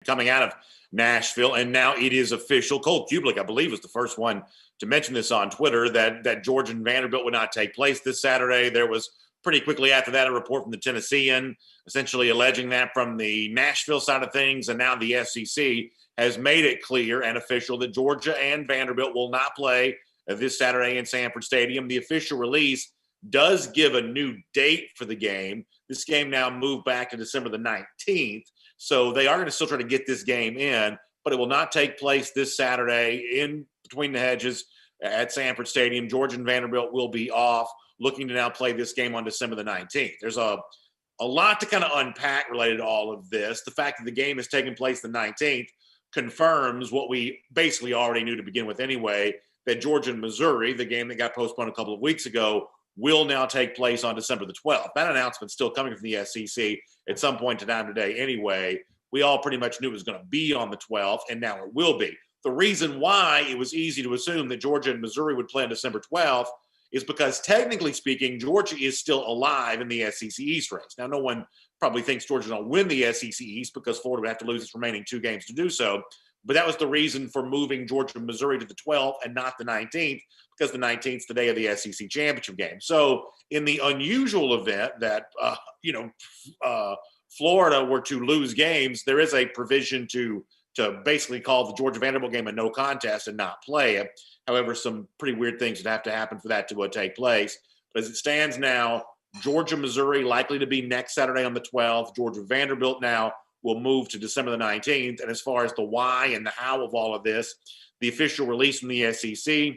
coming out of Nashville. And now it is official. Cole Kublik, I believe, was the first one to mention this on Twitter, that Georgia and Vanderbilt would not take place this Saturday. There was pretty quickly after that a report from the Tennessean essentially alleging that from the Nashville side of things. And now the SEC has made it clear and official that Georgia and Vanderbilt will not play this Saturday in Sanford Stadium. The official release does give a new date for the game. This game now moved back to December the 19th. So they are going to still try to get this game in, but it will not take place this Saturday in between the hedges at Sanford Stadium. Georgia and Vanderbilt will be off, looking to now play this game on December the 19th. There's a lot to kind of unpack related to all of this. The fact that the game is taking place the 19th confirms what we basically already knew to begin with anyway, that Georgia and Missouri, the game that got postponed a couple of weeks ago, will now take place on December the 12th. That announcement's still coming from the SEC at some point in time today anyway. We all pretty much knew it was going to be on the 12th, and now it will be. The reason why it was easy to assume that Georgia and Missouri would play on December 12th is because, technically speaking, Georgia is still alive in the SEC East race. Now, no one probably thinks Georgia's going to win the SEC East because Florida would have to lose its remaining 2 games to do so. But that was the reason for moving Georgia and Missouri to the 12th and not the 19th, because the 19th is the day of the SEC championship game. So in the unusual event that, Florida were to lose games, there is a provision to basically call the Georgia-Vanderbilt game a no contest and not play it. However, some pretty weird things would have to happen for that to take place. But as it stands now, Georgia-Missouri likely to be next Saturday on the 12th. Georgia-Vanderbilt now will move to December the 19th. And as far as the why and the how of all of this, the official release from the SEC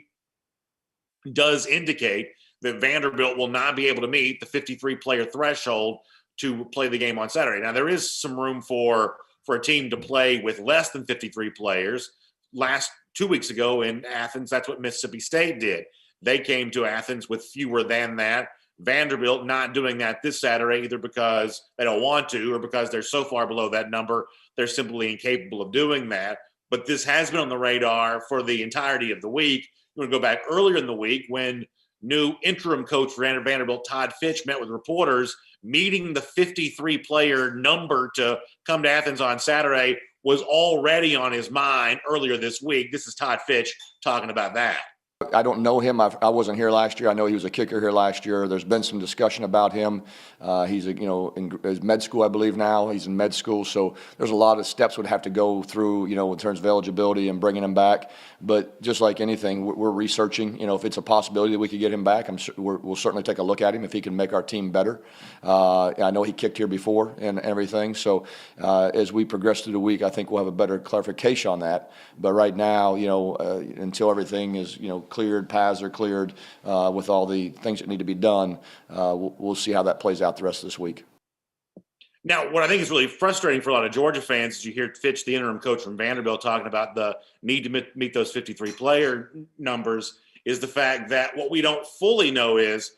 does indicate that Vanderbilt will not be able to meet the 53-player threshold to play the game on Saturday. Now, there is some room for a team to play with less than 53 players. Last 2 weeks ago in Athens, that's what Mississippi State did. They came to Athens with fewer than that. Vanderbilt not doing that this Saturday, either because they don't want to or because they're so far below that number, they're simply incapable of doing that. But this has been on the radar for the entirety of the week. You want to go back earlier in the week when new interim coach for Vanderbilt, Todd Fitch, met with reporters. Meeting the 53-player number to come to Athens on Saturday was already on his mind earlier this week. This is Todd Fitch talking about that. I don't know him. I wasn't here last year. I know he was a kicker here last year. There's been some discussion about him. He's in med school, I believe now. He's in med school, so there's a lot of steps would have to go through, in terms of eligibility and bringing him back. But just like anything, we're researching. If it's a possibility that we could get him back, we'll certainly take a look at him if he can make our team better. I know he kicked here before and everything. So as we progress through the week, I think we'll have a better clarification on that. But right now, until everything is cleared, paths are cleared with all the things that need to be done, we'll see how that plays out the rest of this week. Now, what I think is really frustrating for a lot of Georgia fans is you hear Fitch, the interim coach from Vanderbilt, talking about the need to meet those 53-player numbers, is the fact that what we don't fully know is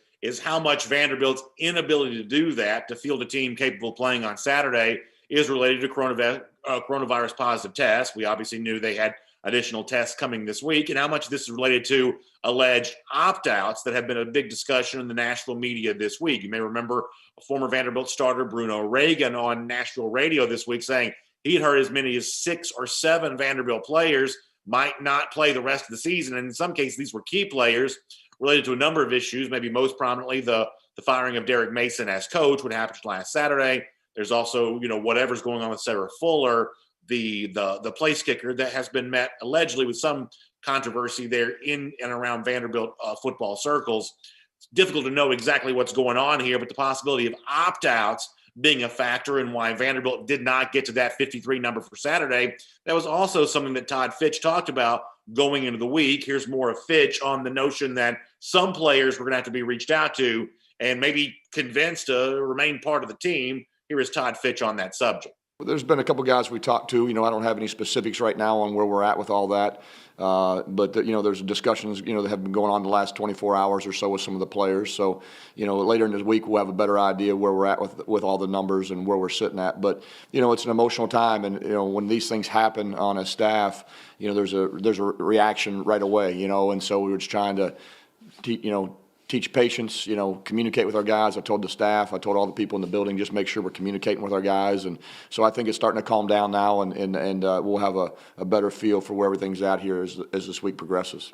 how much Vanderbilt's inability to do that, to field a team capable of playing on Saturday, is related to coronavirus positive tests. We obviously knew they had additional tests coming this week, and how much this is related to alleged opt-outs that have been a big discussion in the Nashville media this week. You may remember a former Vanderbilt starter, Bruno Reagan, on Nashville radio this week saying he'd heard as many as 6 or 7 Vanderbilt players might not play the rest of the season. And in some cases, these were key players related to a number of issues, maybe most prominently the firing of Derek Mason as coach, what happened last Saturday. There's also, whatever's going on with Sarah Fuller, the place kicker that has been met allegedly with some controversy there in and around Vanderbilt football circles. It's difficult to know exactly what's going on here, but the possibility of opt-outs being a factor in why Vanderbilt did not get to that 53 number for Saturday, that was also something that Todd Fitch talked about going into the week. Here's more of Fitch on the notion that some players were going to have to be reached out to and maybe convinced to remain part of the team. Here is Todd Fitch on that subject. There's been a couple guys we talked to. I don't have any specifics right now on where we're at with all that. But there's discussions, that have been going on the last 24 hours or so with some of the players. So, later in this week, we'll have a better idea where we're at with all the numbers and where we're sitting at. But, it's an emotional time. And, when these things happen on a staff, there's a reaction right away, and so we were just trying to, teach teach patience, communicate with our guys. I told the staff, I told all the people in the building, just make sure we're communicating with our guys. And so I think it's starting to calm down now, and we'll have a better feel for where everything's at here as this week progresses.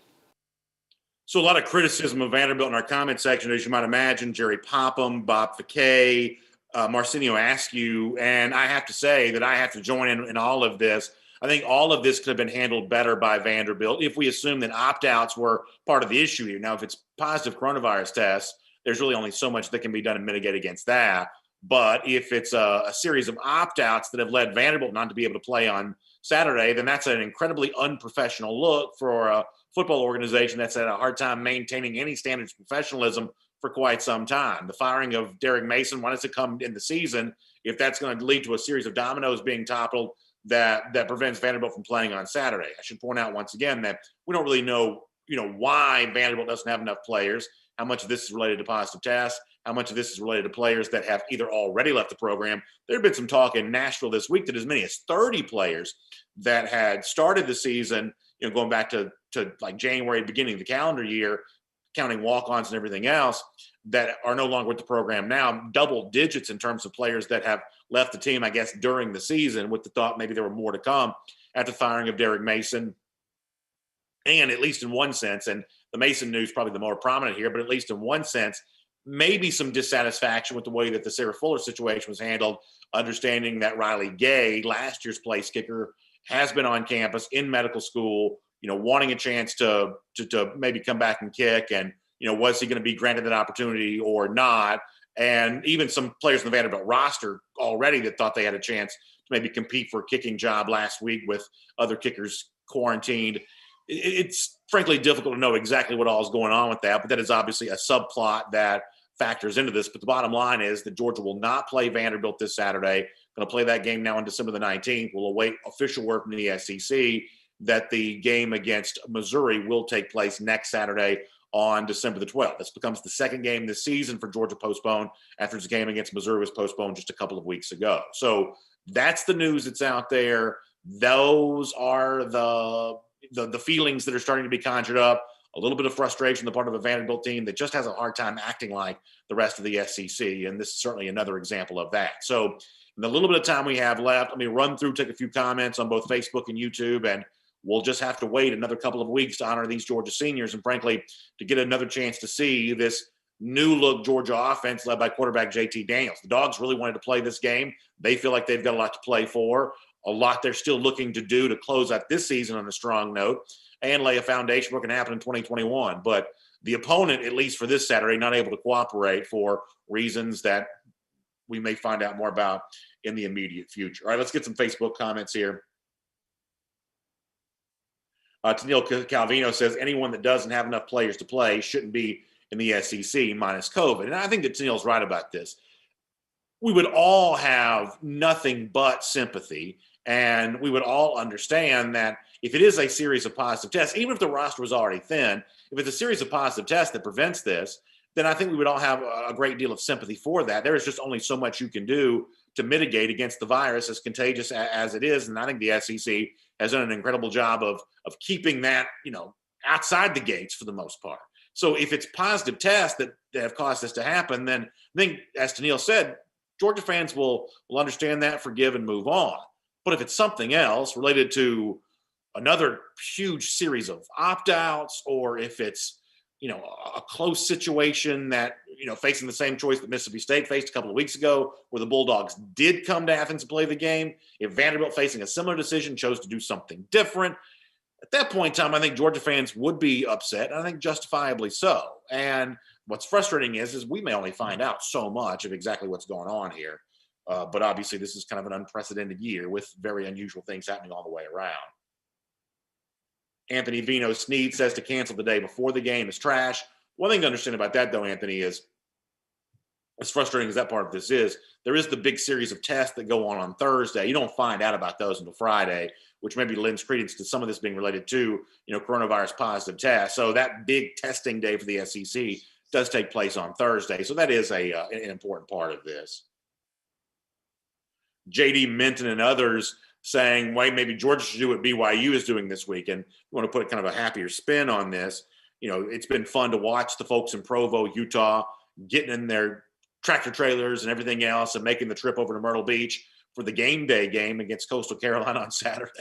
So a lot of criticism of Vanderbilt in our comment section, as you might imagine. Jerry Popham, Bob Fakay, Marcinio Askew, and I have to say that I have to join in all of this. I think all of this could have been handled better by Vanderbilt if we assume that opt-outs were part of the issue here. Now, if it's positive coronavirus tests, there's really only so much that can be done to mitigate against that. But if it's a series of opt-outs that have led Vanderbilt not to be able to play on Saturday, then that's an incredibly unprofessional look for a football organization that's had a hard time maintaining any standards of professionalism for quite some time. The firing of Derek Mason, why does it come in the season if that's going to lead to a series of dominoes being toppled that prevents Vanderbilt from playing on Saturday? I should point out once again that we don't really know, why Vanderbilt doesn't have enough players, how much of this is related to positive tests, how much of this is related to players that have either already left the program. There had been some talk in Nashville this week that as many as 30 players that had started the season, going back to like January, beginning of the calendar year, counting walk-ons and everything else, that are no longer with the program now, double digits in terms of players that have left the team, I guess, during the season, with the thought maybe there were more to come after the firing of Derek Mason. And at least in one sense, and the Mason news probably the more prominent here, but at least in one sense, maybe some dissatisfaction with the way that the Sarah Fuller situation was handled, understanding that Riley Gay, last year's place kicker, has been on campus in medical school, wanting a chance to maybe come back and kick, and was he going to be granted that opportunity or not? And even some players in the Vanderbilt roster already that thought they had a chance to maybe compete for a kicking job last week with other kickers quarantined. It's frankly difficult to know exactly what all is going on with that, but that is obviously a subplot that factors into this. But the bottom line is that Georgia will not play Vanderbilt this Saturday. Going to play that game now on December the 19th. We'll await official word from the SEC that the game against Missouri will take place next Saturday on December the 12th. This becomes the second game this season for Georgia postponed after its game against Missouri was postponed just a couple of weeks ago. So that's the news that's out there. Those are the feelings that are starting to be conjured up. A little bit of frustration on the part of a Vanderbilt team that just has a hard time acting like the rest of the SEC. And this is certainly another example of that. So in the little bit of time we have left, let me run through, take a few comments on both Facebook and YouTube, and we'll just have to wait another couple of weeks to honor these Georgia seniors and, frankly, to get another chance to see this new-look Georgia offense led by quarterback JT Daniels. The Dogs really wanted to play this game. They feel like they've got a lot to play for, a lot they're still looking to do to close out this season on a strong note and lay a foundation for what can happen in 2021. But the opponent, at least for this Saturday, not able to cooperate for reasons that we may find out more about in the immediate future. All right, let's get some Facebook comments here. Tennille Calvino says anyone that doesn't have enough players to play shouldn't be in the SEC minus COVID. And I think that Tennille's right about this. We would all have nothing but sympathy, and we would all understand that if it is a series of positive tests, even if the roster was already thin, if it's a series of positive tests that prevents this, then I think we would all have a great deal of sympathy for that. There is just only so much you can do to mitigate against the virus, as contagious as it is. And I think the SEC has done an incredible job of keeping that, outside the gates for the most part. So if it's positive tests that have caused this to happen, then I think, as Tennille said, Georgia fans will understand that, forgive, and move on. But if it's something else related to another huge series of opt-outs, or if it's, a close situation that, facing the same choice that Mississippi State faced a couple of weeks ago, where the Bulldogs did come to Athens and play the game, if Vanderbilt, facing a similar decision, chose to do something different, at that point in time, I think Georgia fans would be upset, and I think justifiably so. And what's frustrating is we may only find out so much of exactly what's going on here. But obviously, this is kind of an unprecedented year with very unusual things happening all the way around. Anthony Vino Sneed says to cancel the day before the game is trash. One thing to understand about that, though, Anthony, is as frustrating as that part of this is, there is the big series of tests that go on Thursday. You don't find out about those until Friday, which maybe lends credence to some of this being related to, coronavirus positive tests. So that big testing day for the SEC does take place on Thursday. So that is an important part of this. J.D. Minton and others saying, wait, maybe Georgia should do what BYU is doing this week. And we want to put kind of a happier spin on this. it's been fun to watch the folks in Provo, Utah, getting in their tractor trailers and everything else and making the trip over to Myrtle Beach for the game day game against Coastal Carolina on Saturday.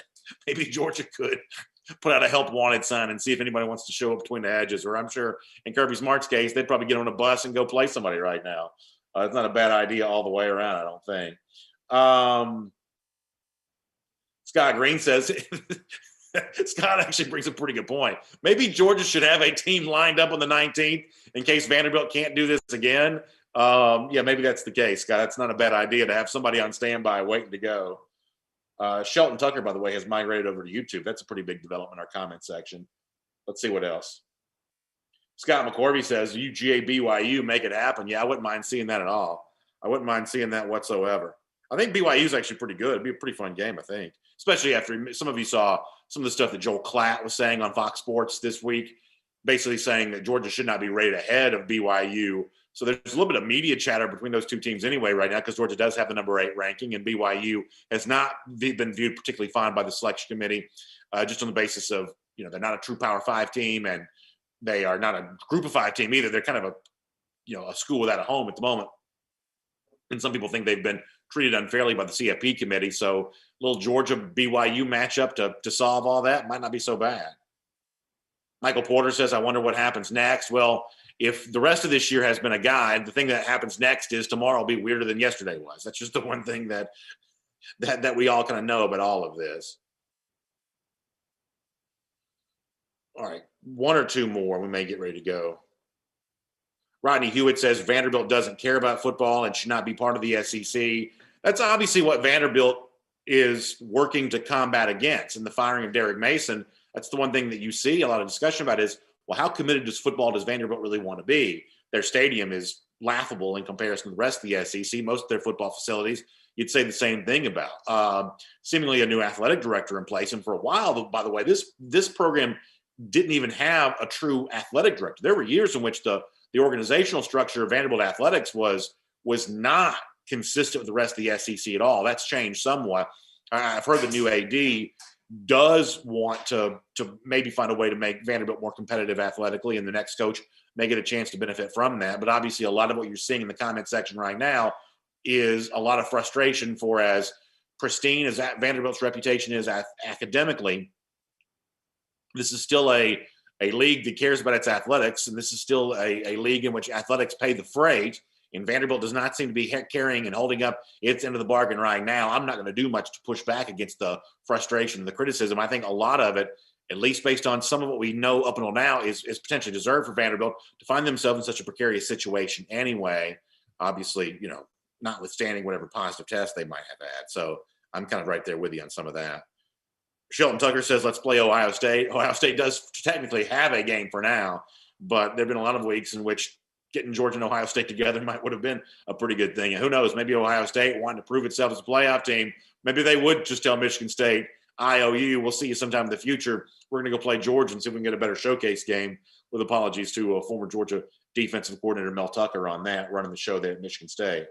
Maybe Georgia could put out a help wanted sign and see if anybody wants to show up between the edges. Or I'm sure in Kirby Smart's case, they'd probably get on a bus and go play somebody right now. It's not a bad idea all the way around, I don't think. Scott Green says, Scott actually brings a pretty good point. Maybe Georgia should have a team lined up on the 19th in case Vanderbilt can't do this again. Yeah, maybe that's the case, Scott. It's not a bad idea to have somebody on standby waiting to go. Shelton Tucker, by the way, has migrated over to YouTube. That's a pretty big development in our comment section. Let's see what else. Scott McCorvey says, UGA BYU, make it happen. Yeah, I wouldn't mind seeing that at all. I wouldn't mind seeing that whatsoever. I think BYU is actually pretty good. It'd be a pretty fun game, I think, especially after some of you saw some of the stuff that Joel Klatt was saying on Fox Sports this week, basically saying that Georgia should not be rated ahead of BYU. So there's a little bit of media chatter between those two teams anyway right now because Georgia does have the number 8 ranking and BYU has not been viewed particularly fine by the selection committee just on the basis of, they're not a true Power 5 team and they are not a Group of 5 team either. They're kind of a school without a home at the moment. And some people think they've been treated unfairly by the CFP committee. So a little Georgia BYU matchup to solve all that might not be so bad. Michael Porter says, I wonder what happens next. Well, if the rest of this year has been a guide, the thing that happens next is tomorrow will be weirder than yesterday was. That's just the one thing that we all kind of know about all of this. All right, one or two more. We may get ready to go. Rodney Hewitt says Vanderbilt doesn't care about football and should not be part of the SEC. That's obviously what Vanderbilt is working to combat against. In the firing of Derek Mason, that's the one thing that you see a lot of discussion about is, well, how committed to football does Vanderbilt really want to be? Their stadium is laughable in comparison to the rest of the SEC. Most of their football facilities, you'd say the same thing about. Seemingly a new athletic director in place. And for a while, by the way, this program didn't even have a true athletic director. There were years in which the organizational structure of Vanderbilt athletics was not consistent with the rest of the SEC at all. That's changed somewhat. I've heard the new AD does want to maybe find a way to make Vanderbilt more competitive athletically, and the next coach may get a chance to benefit from that. But obviously a lot of what you're seeing in the comment section right now is a lot of frustration for as pristine as Vanderbilt's reputation is academically. This is still a league that cares about its athletics, and this is still a league in which athletics pay the freight, and Vanderbilt does not seem to be carrying and holding up its end of the bargain right now. I'm not going to do much to push back against the frustration and the criticism. I think a lot of it, at least based on some of what we know up until now, is potentially deserved for Vanderbilt to find themselves in such a precarious situation anyway, obviously, notwithstanding whatever positive test they might have had. So I'm kind of right there with you on some of that. Shelton Tucker says, let's play Ohio State. Ohio State does technically have a game for now, but there have been a lot of weeks in which getting Georgia and Ohio State together would have been a pretty good thing. And who knows, maybe Ohio State wanting to prove itself as a playoff team, maybe they would just tell Michigan State, IOU, we'll see you sometime in the future. We're going to go play Georgia and see if we can get a better showcase game, with apologies to former Georgia defensive coordinator Mel Tucker on that, running the show there at Michigan State.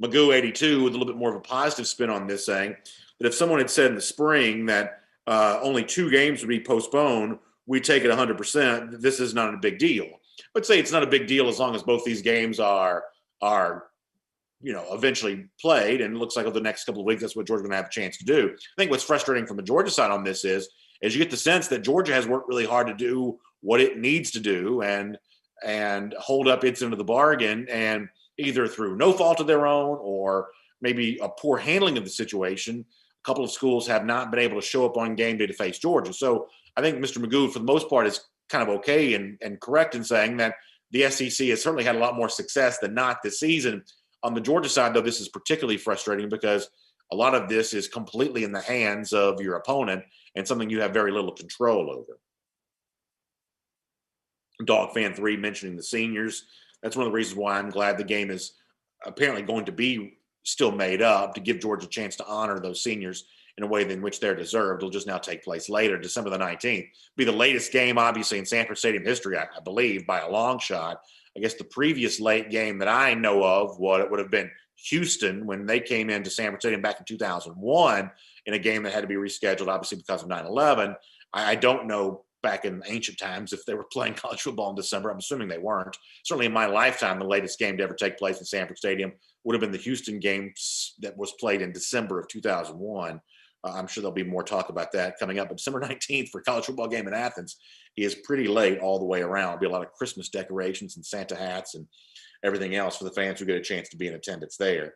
Magoo 82 with a little bit more of a positive spin on this, saying that if someone had said in the spring that only 2 games would be postponed, we take it 100%. This is not a big deal. But say it's not a big deal as long as both these games are eventually played, and it looks like over the next couple of weeks that's what Georgia's going to have a chance to do. I think what's frustrating from the Georgia side on this is you get the sense that Georgia has worked really hard to do what it needs to do and hold up its end of the bargain, and either through no fault of their own or maybe a poor handling of the situation, a couple of schools have not been able to show up on game day to face Georgia. So I think Mr. Magoo, for the most part, is kind of okay and correct in saying that the SEC has certainly had a lot more success than not this season. On the Georgia side, though, this is particularly frustrating because a lot of this is completely in the hands of your opponent and something you have very little control over. Dog Fan 3 mentioning the seniors. That's one of the reasons why I'm glad the game is apparently going to be still made up, to give Georgia a chance to honor those seniors in a way in which they're deserved. It'll just now take place later, December the 19th. Be the latest game, obviously, in Sanford Stadium history, I believe, by a long shot. I guess the previous late game that I know of, it would have been Houston when they came into Sanford Stadium back in 2001 in a game that had to be rescheduled, obviously, because of 9/11. I don't know back in ancient times if they were playing college football in December. I'm assuming they weren't. Certainly in my lifetime, the latest game to ever take place in Sanford Stadium would have been the Houston game that was played in December of 2001. I'm sure there'll be more talk about that coming up. But December 19th for a college football game in Athens is pretty late all the way around. There'll be a lot of Christmas decorations and Santa hats and everything else for the fans who get a chance to be in attendance there.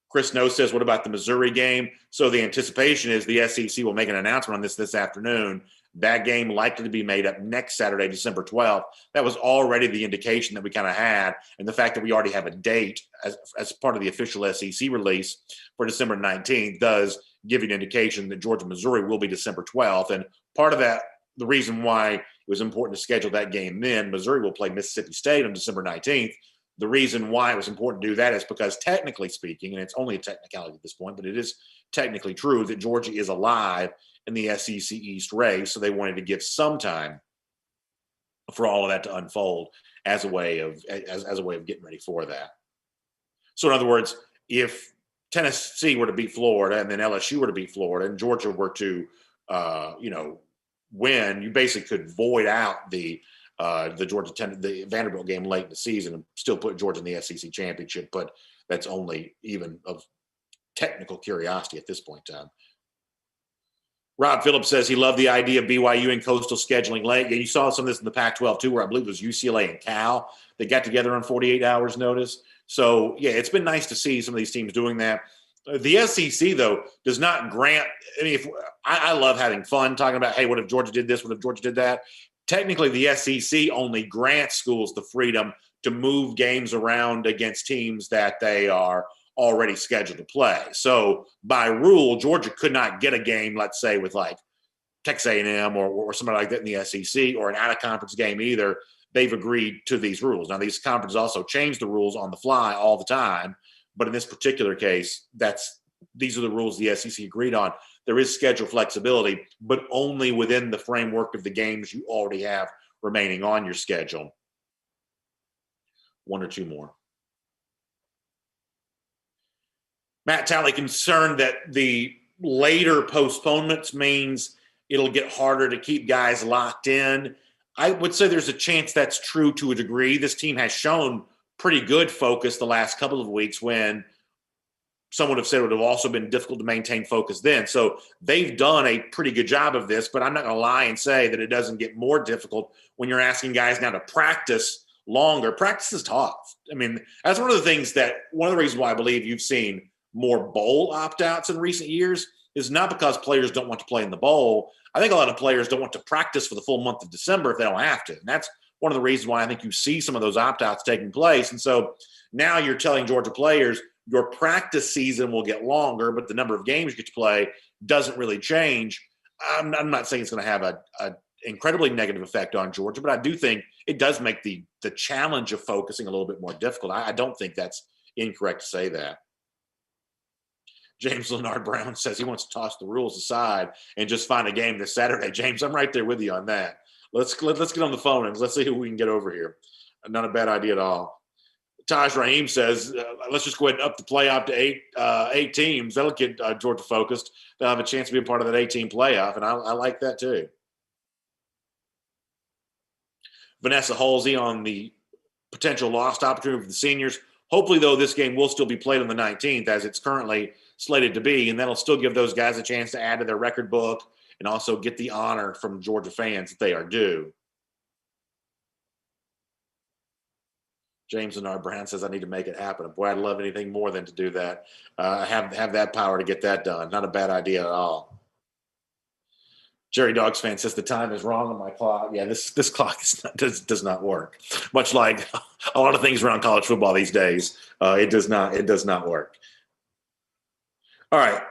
Chris No says, what about the Missouri game? So the anticipation is the SEC will make an announcement on this afternoon. That game likely to be made up next Saturday, December 12th. That was already the indication that we kind of had. And the fact that we already have a date as part of the official SEC release for December 19th does give you an indication that Georgia, Missouri will be December 12th. And part of that, the reason why it was important to schedule that game then, Missouri will play Mississippi State on December 19th. The reason why it was important to do that is because technically speaking, and it's only a technicality at this point, but it is technically true that Georgia is alive in the SEC East race. So they wanted to give some time for all of that to unfold as a way of getting ready for that. So in other words, if Tennessee were to beat Florida and then LSU were to beat Florida and Georgia were to, win, you basically could void out the Vanderbilt game late in the season and still put Georgia in the SEC championship. But that's only even of technical curiosity at this point in time. Rob Phillips says he loved the idea of BYU and Coastal scheduling late. Yeah, you saw some of this in the Pac-12 too, where I believe it was UCLA and Cal. They got together on 48 hours notice. So, yeah, it's been nice to see some of these teams doing that. The SEC, though, does not grant – I mean, I love having fun talking about, hey, what if Georgia did this? What if Georgia did that? Technically, the SEC only grants schools the freedom to move games around against teams that they are already scheduled to play. So by rule, Georgia could not get a game, let's say, with like Texas A&M or somebody like that in the SEC or an out-of-conference game either. They've agreed to these rules. Now, these conferences also change the rules on the fly all the time. But in this particular case, these are the rules the SEC agreed on. There is schedule flexibility, but only within the framework of the games you already have remaining on your schedule. One or two more. Matt Talley concerned that the later postponements means it'll get harder to keep guys locked in. I would say there's a chance that's true to a degree. This team has shown pretty good focus the last couple of weeks when some would have said it would have also been difficult to maintain focus then. So they've done a pretty good job of this, but I'm not going to lie and say that it doesn't get more difficult when you're asking guys now to practice longer. Practice is tough. I mean, that's one of the reasons why I believe you've seen more bowl opt-outs in recent years is not because players don't want to play in the bowl. I think a lot of players don't want to practice for the full month of December if they don't have to. And that's one of the reasons why I think you see some of those opt-outs taking place. And so now you're telling Georgia players your practice season will get longer, but the number of games you get to play doesn't really change. I'm not saying it's going to have an incredibly negative effect on Georgia, but I do think it does make the challenge of focusing a little bit more difficult. I don't think that's incorrect to say that. James Leonard Brown says he wants to toss the rules aside and just find a game this Saturday. James, I'm right there with you on that. Let's get on the phone and let's see who we can get over here. Not a bad idea at all. Taj Raheem says, let's just go ahead and up the playoff to eight teams. That'll get Georgia focused. They'll have a chance to be a part of that 8-team playoff, and I like that too. Vanessa Halsey on the potential lost opportunity for the seniors. Hopefully, though, this game will still be played on the 19th as it's currently slated to be, and that'll still give those guys a chance to add to their record book and also get the honor from Georgia fans that they are due. James Leonard Brown says, I need to make it happen. Boy, I'd love anything more than to do that. Have that power to get that done. Not a bad idea at all. Jerry Dogs fan says the time is wrong on my clock. Yeah, this clock does not work. Much like a lot of things around college football these days, it does not work. All right.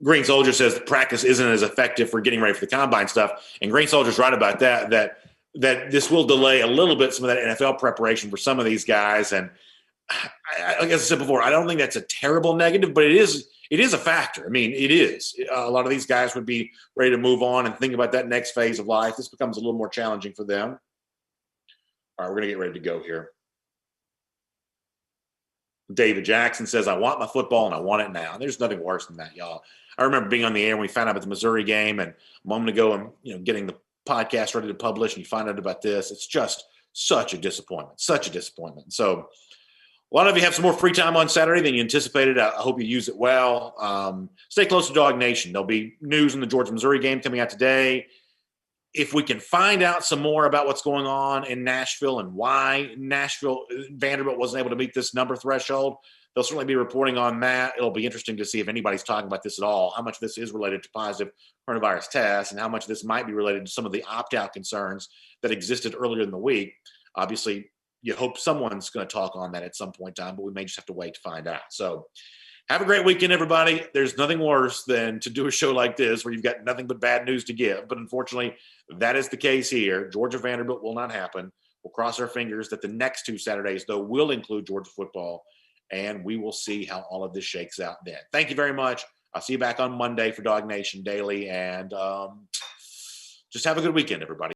Green Soldier says the practice isn't as effective for getting ready for the combine stuff. And Green Soldier's right about that this will delay a little bit some of that NFL preparation for some of these guys. And like I said before, I don't think that's a terrible negative, but it is a factor. I mean, it is. A lot of these guys would be ready to move on and think about that next phase of life. This becomes a little more challenging for them. All right, we're going to get ready to go here. David Jackson says, I want my football and I want it now. And there's nothing worse than that, y'all. I remember being on the air when we found out about the Missouri game and a moment ago and getting the podcast ready to publish and you find out about this. It's just such a disappointment. So a lot of you have some more free time on Saturday than you anticipated. I hope you use it well. Stay close to Dog Nation. There'll be news in the Georgia-Missouri game coming out today. If we can find out some more about what's going on in Nashville and why Vanderbilt wasn't able to meet this number threshold, they'll certainly be reporting on that. It'll be interesting to see if anybody's talking about this at all, how much of this is related to positive coronavirus tests and how much of this might be related to some of the opt-out concerns that existed earlier in the week. Obviously, you hope someone's going to talk on that at some point in time, but we may just have to wait to find out. So have a great weekend, everybody. There's nothing worse than to do a show like this where you've got nothing but bad news to give. But unfortunately, that is the case here. Georgia-Vanderbilt will not happen. We'll cross our fingers that the next 2 Saturdays, though, will include Georgia football, and we will see how all of this shakes out then. Thank you very much. I'll see you back on Monday for Dog Nation Daily, and just have a good weekend, everybody.